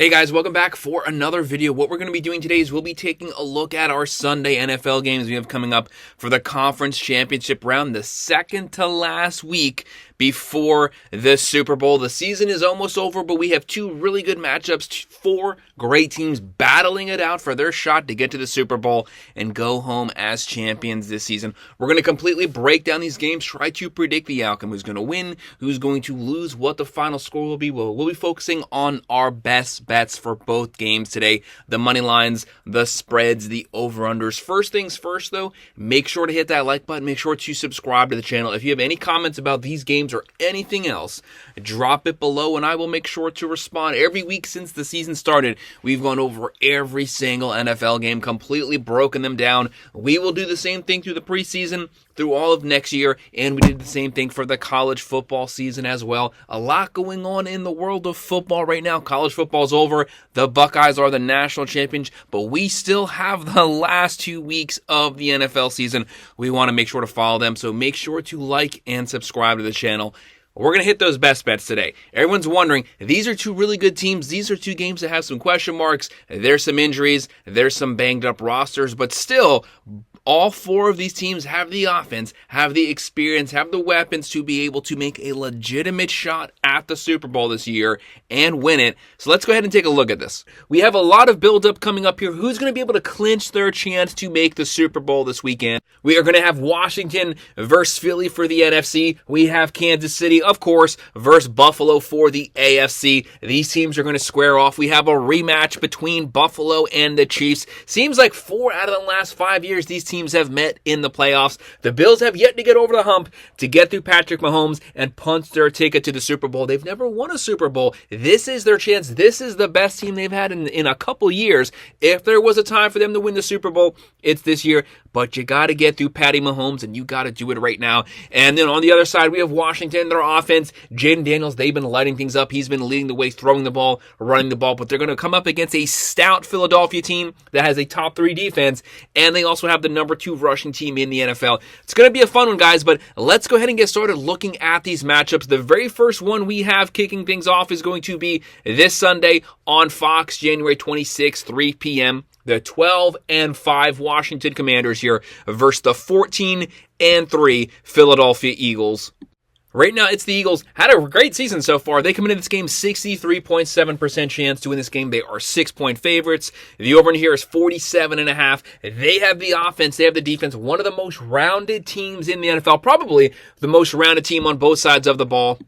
Hey guys, welcome back for another video. What we're going to be doing today is we'll be taking a look at our Sunday NFL games we have coming up for the conference championship round, the second to last week before the Super Bowl. The season is almost over, but we have two really good matchups, four great teams battling it out for their shot to get to the Super Bowl and go home as champions this season. We're going to completely break down these games, try to predict the outcome, who's going to win, who's going to lose, what the final score will be. We'll be focusing on our best bets for both games today, the money lines, the spreads, the over-unders. First things first, though, make sure to hit that like button. Make sure to subscribe to the channel. If you have any comments about these games or anything else, drop it below and I will make sure to respond. Every week since the season started, we've gone over every single NFL game, completely broken them down. We will do the same thing through the preseason, through all of next year, and we did the same thing for the college football season as well. A lot going on in the world of football right now. College football's over. The Buckeyes are the national champions, but we still have the last 2 weeks of the NFL season. We want to make sure to follow them, so make sure to like and subscribe to the channel. We're going to hit those best bets today. Everyone's wondering, these are two really good teams. These are two games that have some question marks. There's some injuries. There's some banged up rosters, but still, all four of these teams have the offense, have the experience, have the weapons to be able to make a legitimate shot at the Super Bowl this year and win it. So let's go ahead and take a look at this. We have a lot of build-up coming up here. Who's going to be able to clinch their chance to make the Super Bowl this weekend? We are going to have Washington versus Philly for the NFC. We have Kansas City, of course, versus Buffalo for the AFC. These teams are going to square off. We have a rematch between Buffalo and the Chiefs. Seems like 4 out of the last 5 years these teams have met in the playoffs. The Bills have yet to get over the hump to get through Patrick Mahomes and punch their ticket to the Super Bowl. They've never won a Super Bowl. This is their chance. This is the best team they've had in a couple years. If there was a time for them to win the Super Bowl, it's this year. But you got to get through Patty Mahomes, and you got to do it right now. And then on the other side, we have Washington, their offense. Jaden Daniels, they've been lighting things up. He's been leading the way, throwing the ball, running the ball. But they're going to come up against a stout Philadelphia team that has a top 3 defense. And they also have the number 2 rushing team in the NFL. It's going to be a fun one, guys, but let's go ahead and get started looking at these matchups. The very first one we have kicking things off is going to be this Sunday on Fox, January 26th, 3 p.m. The 12-5 Washington Commanders here versus the 14-3 Philadelphia Eagles. Right now, it's the Eagles. Had a great season so far. They come into this game 63.7% chance to win this game. They are 6-point favorites. The over in here is 47.5. They have the offense. They have the defense. One of the most rounded teams in the NFL. Probably the most rounded team on both sides of the ball.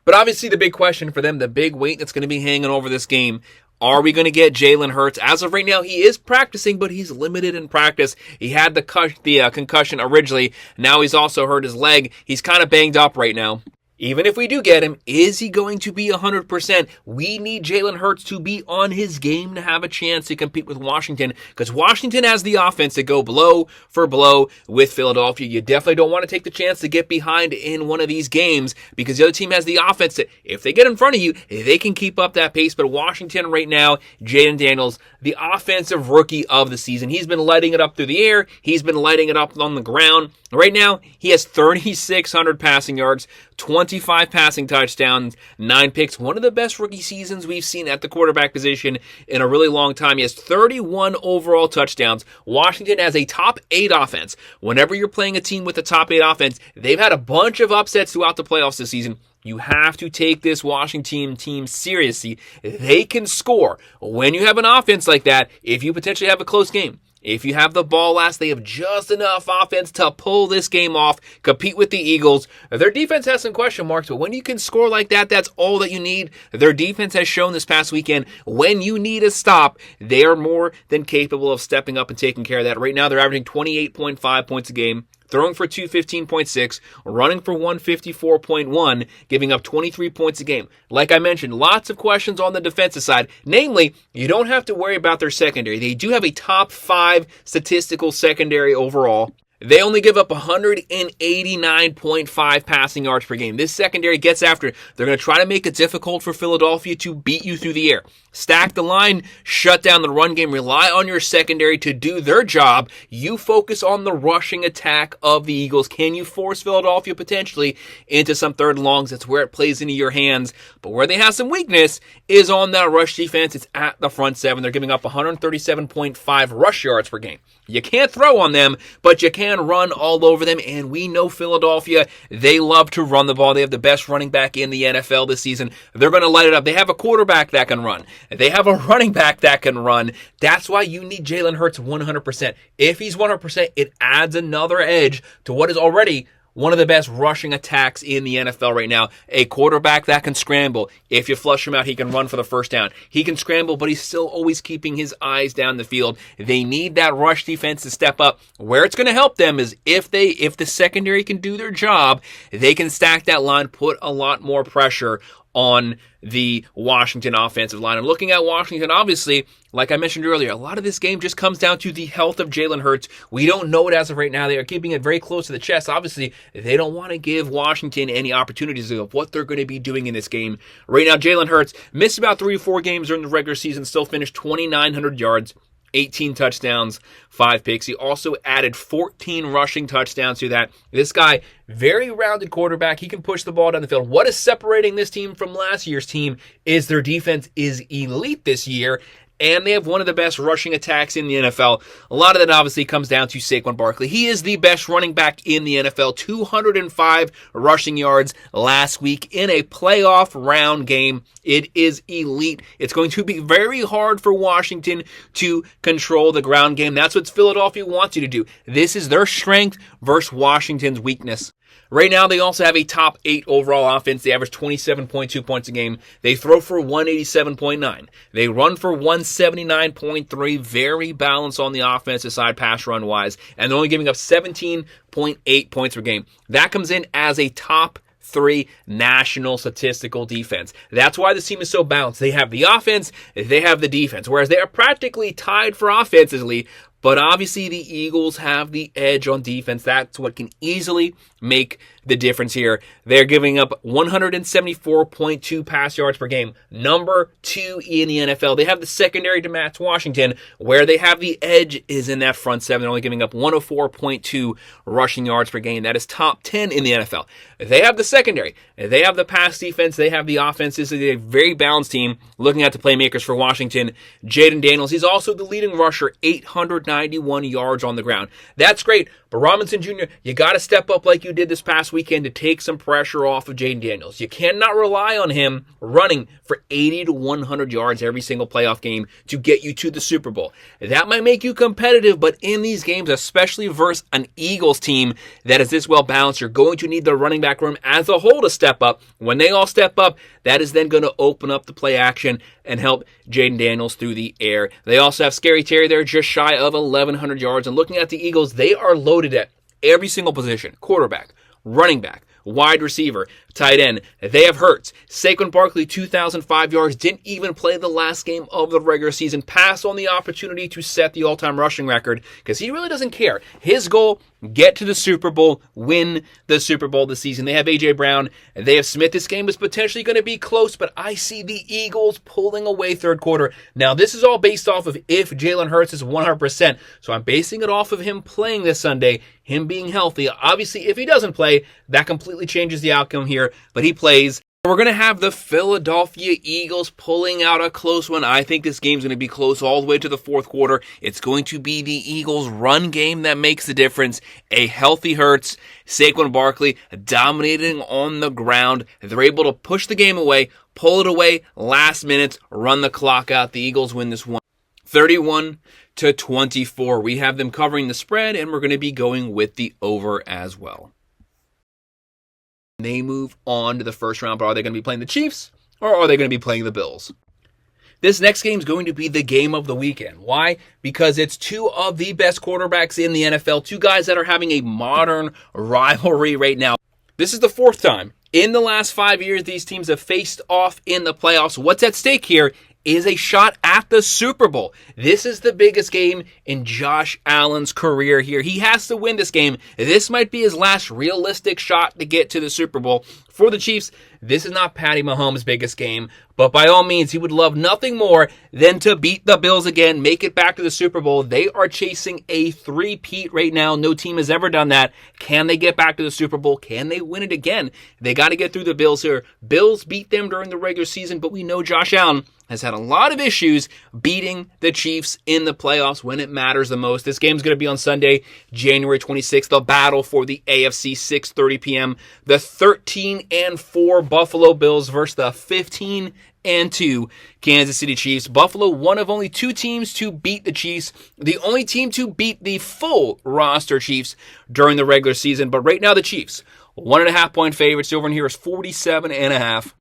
But obviously, the big question for them, the big weight that's going to be hanging over this game, are we going to get Jalen Hurts? As of right now, he is practicing, but he's limited in practice. He had the concussion originally. Now he's also hurt his leg. He's kind of banged up right now. Even if we do get him, is he going to be 100%? We need Jalen Hurts to be on his game to have a chance to compete with Washington, because Washington has the offense to go blow for blow with Philadelphia. You definitely don't want to take the chance to get behind in one of these games, because the other team has the offense that if they get in front of you, they can keep up that pace. But Washington right now, Jaden Daniels, the offensive rookie of the season. He's been lighting it up through the air. He's been lighting it up on the ground. Right now, he has 3,600 passing yards, 25 passing touchdowns, 9 picks. One of the best rookie seasons we've seen at the quarterback position in a really long time. He has 31 overall touchdowns. Washington has a top 8 offense. Whenever you're playing a team with a top 8 offense, they've had a bunch of upsets throughout the playoffs this season. You have to take this Washington team seriously. They can score. When you have an offense like that, if you potentially have a close game, if you have the ball last, they have just enough offense to pull this game off, compete with the Eagles. Their defense has some question marks, but when you can score like that, that's all that you need. Their defense has shown this past weekend, when you need a stop, they are more than capable of stepping up and taking care of that. Right now, they're averaging 28.5 points a game, throwing for 215.6, running for 154.1, giving up 23 points a game. Like I mentioned, lots of questions on the defensive side. Namely, you don't have to worry about their secondary. They do have a top 5 statistical secondary overall. They only give up 189.5 passing yards per game. This secondary gets after it. They're going to try to make it difficult for Philadelphia to beat you through the air. Stack the line, shut down the run game, rely on your secondary to do their job. You focus on the rushing attack of the Eagles. Can you force Philadelphia potentially into some third and longs? That's where it plays into your hands. But where they have some weakness is on that rush defense. It's at the front seven. They're giving up 137.5 rush yards per game. You can't throw on them, but you can run all over them, and we know Philadelphia, they love to run the ball. They have the best running back in the NFL this season. They're going to light it up. They have a quarterback that can run. They have a running back that can run. That's why you need Jalen Hurts 100%. If he's 100%, it adds another edge to what is already one of the best rushing attacks in the NFL right now. A quarterback that can scramble. If you flush him out, he can run for the first down. He can scramble, but he's still always keeping his eyes down the field. They need that rush defense to step up. Where it's going to help them is if the secondary can do their job, they can stack that line, put a lot more pressure on the Washington offensive line. And looking at Washington, obviously, like I mentioned earlier, a lot of this game just comes down to the health of Jalen Hurts. We don't know it as of right now. They are keeping it very close to the chest. Obviously, they don't want to give Washington any opportunities of what they're going to be doing in this game. Right now, Jalen Hurts missed about 3 or 4 games during the regular season, still finished 2,900 yards. 18 touchdowns, 5 picks. He also added 14 rushing touchdowns to that. This guy, very rounded quarterback. He can push the ball down the field. What is separating this team from last year's team is their defense is elite this year, and they have one of the best rushing attacks in the NFL. A lot of that obviously comes down to Saquon Barkley. He is the best running back in the NFL. 205 rushing yards last week in a playoff round game. It is elite. It's going to be very hard for Washington to control the ground game. That's what Philadelphia wants you to do. This is their strength versus Washington's weakness. Right now, they also have a top 8 overall offense. They average 27.2 points a game. They throw for 187.9. They run for 179.3. Very balanced on the offensive side, pass run wise. And they're only giving up 17.8 points per game. That comes in as a top 3 national statistical defense. That's why this team is so balanced. They have the offense, they have the defense. Whereas they are practically tied for offensively, but obviously the Eagles have the edge on defense. That's what can easily make the difference here. They're giving up 174.2 pass yards per game. Number 2 in the NFL. They have the secondary to match Washington. Where they have the edge is in that front 7. They're only giving up 104.2 rushing yards per game. That is top 10 in the NFL. They have the secondary. They have the pass defense. They have the offense. This is a very balanced team. Looking at the playmakers for Washington, Jaden Daniels. He's also the leading rusher, 891 yards on the ground. That's great. But Robinson Jr., you got to step up like you did this past weekend to take some pressure off of Jaden Daniels. You cannot rely on him running for 80 to 100 yards every single playoff game to get you to the Super Bowl. That might make you competitive, but in these games, especially versus an Eagles team that is this well balanced, you're going to need the running back room as a whole to step up. When they all step up, that is then going to open up the play action and help Jaden Daniels through the air. They also have Scary Terry there just shy of 1,100 yards. And looking at the Eagles, they are loaded at every single position. Quarterback, running back, wide receiver, tight end. They have Hurts. Saquon Barkley, 2,005 yards. Didn't even play the last game of the regular season. Passed on the opportunity to set the all-time rushing record because he really doesn't care. His goal, get to the Super Bowl, win the Super Bowl this season. They have A.J. Brown. They have Smith. This game is potentially going to be close, but I see the Eagles pulling away third quarter. Now, this is all based off of if Jalen Hurts is 100%. So I'm basing it off of him playing this Sunday, him being healthy. Obviously, if he doesn't play, that completely changes the outcome here, but he plays. We're going to have the Philadelphia Eagles pulling out a close one. I think this game's going to be close all the way to the fourth quarter. It's going to be the Eagles' run game that makes the difference. A healthy Hurts, Saquon Barkley dominating on the ground. They're able to push the game away, pull it away last minute, run the clock out. The Eagles win this one 31-24. We have them covering the spread, and we're going to be going with the over as well. They move on to the first round, but are they going to be playing the Chiefs or are they going to be playing the Bills? This next game is going to be the game of the weekend. Why? Because it's 2 of the best quarterbacks in the NFL, 2 guys that are having a modern rivalry right now. This is the 4th time in the last 5 years these teams have faced off in the playoffs. What's at stake here is a shot at the Super Bowl. This is the biggest game in Josh Allen's career here. He has to win this game. This might be his last realistic shot to get to the Super Bowl. For the Chiefs, this is not Patty Mahomes' biggest game, but by all means, he would love nothing more than to beat the Bills again, make it back to the Super Bowl. They are chasing a three-peat right now. No team has ever done that. Can they get back to the Super Bowl? Can they win it again? They got to get through the Bills here. Bills beat them during the regular season, but we know Josh Allen has had a lot of issues beating the Chiefs in the playoffs when it matters the most. This game's going to be on Sunday, January 26th, the battle for the AFC, 6:30 p.m. The 13-4 Buffalo Bills versus the 15-2 Kansas City Chiefs. Buffalo, one of only two teams to beat the Chiefs, the only team to beat the full roster Chiefs during the regular season. But right now, the Chiefs, 1.5-point favorites. Over in here is 47.5.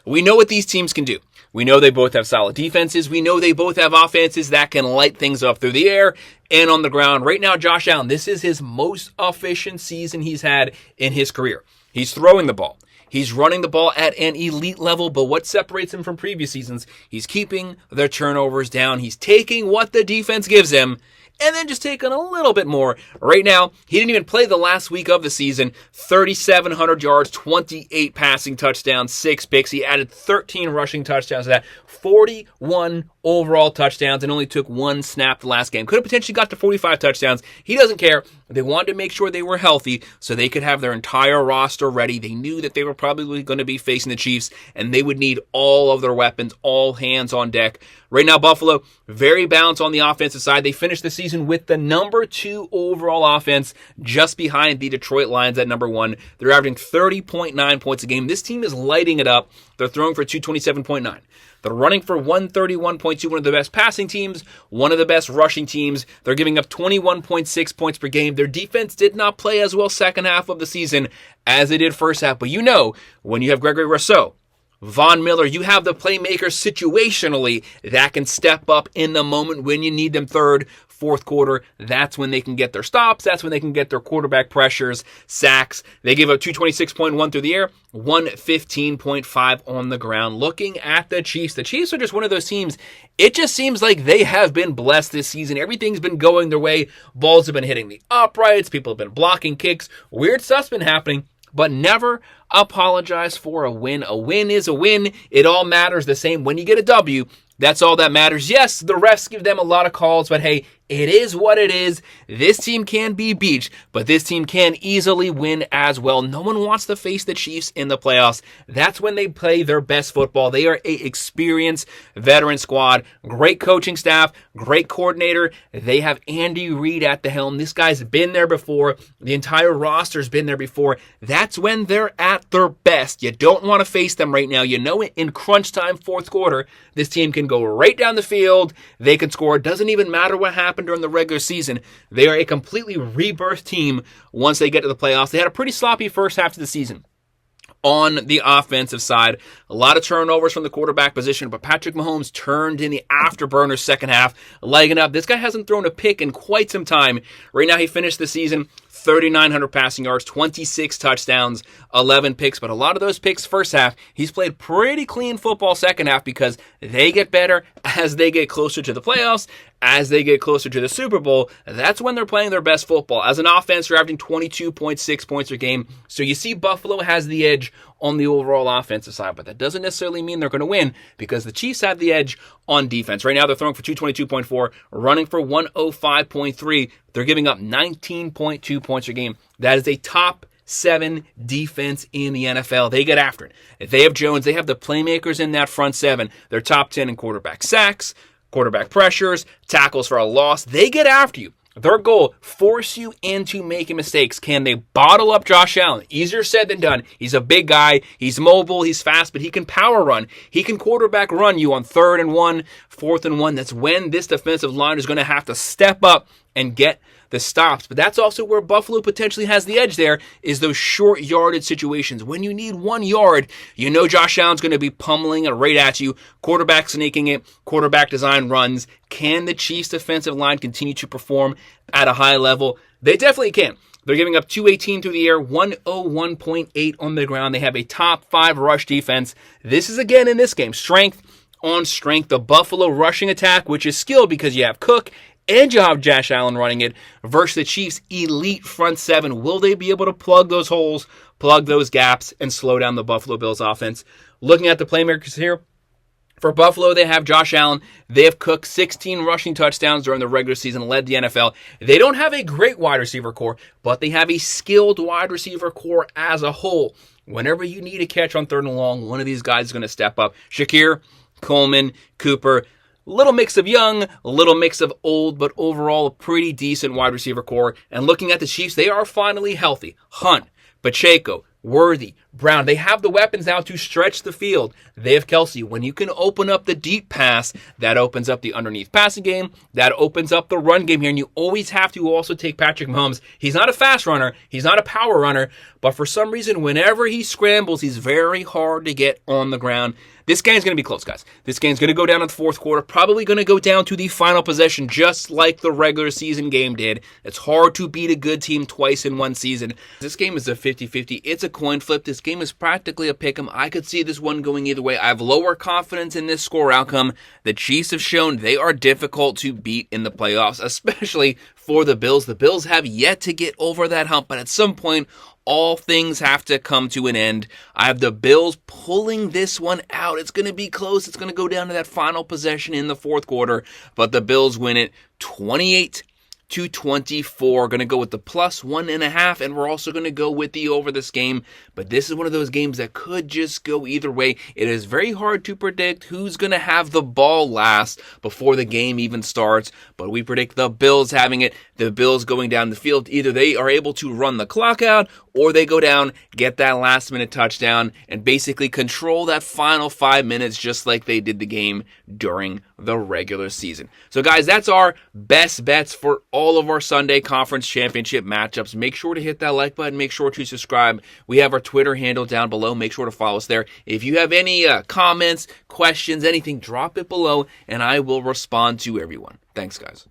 We know what these teams can do. We know they both have solid defenses. We know they both have offenses that can light things up through the air and on the ground. Right now, Josh Allen, this is his most efficient season he's had in his career. He's throwing the ball. He's running the ball at an elite level, but what separates him from previous seasons, he's keeping their turnovers down. He's taking what the defense gives him and then just taking a little bit more. Right now, he didn't even play the last week of the season. 3,700 yards, 28 passing touchdowns, 6 picks. He added 13 rushing touchdowns to that. 41 overall touchdowns and only took 1 snap the last game. Could have potentially got to 45 touchdowns. He doesn't care. They wanted to make sure they were healthy so they could have their entire roster ready. They knew that they were probably going to be facing the Chiefs and they would need all of their weapons, all hands on deck. Right now, Buffalo, very balanced on the offensive side. They finished the season with the number 2 overall offense, just behind the Detroit Lions at number 1. They're averaging 30.9 points a game. This team is lighting it up. They're throwing for 227.9. They're running for 131.2, one of the best passing teams, one of the best rushing teams. They're giving up 21.6 points per game. Their defense did not play as well second half of the season as they did first half. But you know, when you have Gregory Rousseau, Von Miller, you have the playmakers situationally that can step up in the moment when you need them third, fourth quarter. That's when they can get their stops. That's when they can get their quarterback pressures, sacks. They give up 226.1 through the air, 115.5 on the ground. Looking at the Chiefs are just one of those teams. It just seems like they have been blessed this season. Everything's been going their way. Balls have been hitting the uprights. People have been blocking kicks. Weird stuff's been happening. But never apologize for a win. A win is a win. It all matters the same. When you get a W, that's all that matters. Yes, the refs give them a lot of calls, but hey, it is what it is. This team can be beat, but this team can easily win as well. No one wants to face the Chiefs in the playoffs. That's when they play their best football. They are an experienced veteran squad, great coaching staff, great coordinator. They have Andy Reid at the helm. This guy's been there before. The entire roster's been there before. That's when they're at their best. You don't want to face them right now. You know it in crunch time, fourth quarter, this team can go right down the field. They can score. It doesn't even matter what happened during the regular season. They are a completely rebirthed team once they get to the playoffs. They had a pretty sloppy first half of the season. On the offensive side, a lot of turnovers from the quarterback position, but Patrick Mahomes turned in the afterburner second half, lighting up. This guy hasn't thrown a pick in quite some time. Right now, he finished the season 3,900 passing yards, 26 touchdowns, 11 picks. But a lot of those picks first half, he's played pretty clean football second half because they get better as they get closer to the playoffs, as they get closer to the Super Bowl. That's when they're playing their best football. As an offense, they're averaging 22.6 points per game. So you see Buffalo has the edge on the overall offensive side, but that doesn't necessarily mean they're going to win because the Chiefs have the edge on defense. Right now, they're throwing for 222.4, running for 105.3. They're giving up 19.2 points per game. That is a top 7 defense in the NFL. They get after it. If they have Jones, they have the playmakers in that front 7. They're top 10 in quarterback sacks, quarterback pressures, tackles for a loss. They get after you. Their goal, force you into making mistakes. Can they bottle up Josh Allen? Easier said than done. He's a big guy. He's mobile. He's fast, but he can power run. He can quarterback run you on 3rd and 1, 4th and 1. That's when this defensive line is going to have to step up and get the stops. But that's also where Buffalo potentially has the edge there, is those short yardage situations. When you need 1 yard, you know Josh Allen's going to be pummeling it right at you. Quarterback sneaking it, quarterback design runs. Can the Chiefs defensive line continue to perform at a high level? They definitely can. They're giving up 218 through the air, 101.8 on the ground. They have a top 5 rush defense. This is, again, in this game, strength on strength. The Buffalo rushing attack, which is skilled because you have Cook and you have Josh Allen running it, versus the Chiefs' elite front seven. Will they be able to plug those holes, plug those gaps, and slow down the Buffalo Bills offense? Looking at the playmakers here, for Buffalo, they have Josh Allen. They have Cook, 16 rushing touchdowns during the regular season, led the NFL. They don't have a great wide receiver core, but they have a skilled wide receiver core as a whole. Whenever you need a catch on 3rd and long, one of these guys is going to step up. Shakir, Coleman, Cooper, little mix of young, a little mix of old, but overall a pretty decent wide receiver core. And looking at the Chiefs, they are finally healthy. Hunt, Pacheco, Worthy, Brown, they have the weapons now to stretch the field. They have Kelsey. When you can open up the deep pass, that opens up the underneath passing game. That opens up the run game here. And you always have to also take Patrick Mahomes. He's not a fast runner. He's not a power runner. But for some reason, whenever he scrambles, he's very hard to get on the ground. This game's going to be close, guys. This game's going to go down in the 4th quarter. Probably going to go down to the final possession, just like the regular season game did. It's hard to beat a good team twice in one season. This game is a 50-50. It's a coin flip. This game is practically a pick'em. I could see this one going either way. I have lower confidence in this score outcome. The Chiefs have shown they are difficult to beat in the playoffs, especially for the Bills. The Bills have yet to get over that hump, but at some point, all things have to come to an end. I have the Bills pulling this one out. It's going to be close. It's going to go down to that final possession in the 4th quarter, but the Bills win it 28-24. Going to go with the +1.5, and we're also going to go with the over this game. But this is one of those games that could just go either way. It is very hard to predict who's going to have the ball last before the game even starts. But we predict the Bills having it. The Bills going down the field. Either they are able to run the clock out, or they go down, get that last-minute touchdown, and basically control that final 5 minutes just like they did the game during the regular season. So, guys, that's our best bets for all of our Sunday Conference Championship matchups. Make sure to hit that like button. Make sure to subscribe. We have our Twitter handle down below. Make sure to follow us there. If you have any comments, questions, anything, drop it below, and I will respond to everyone. Thanks, guys.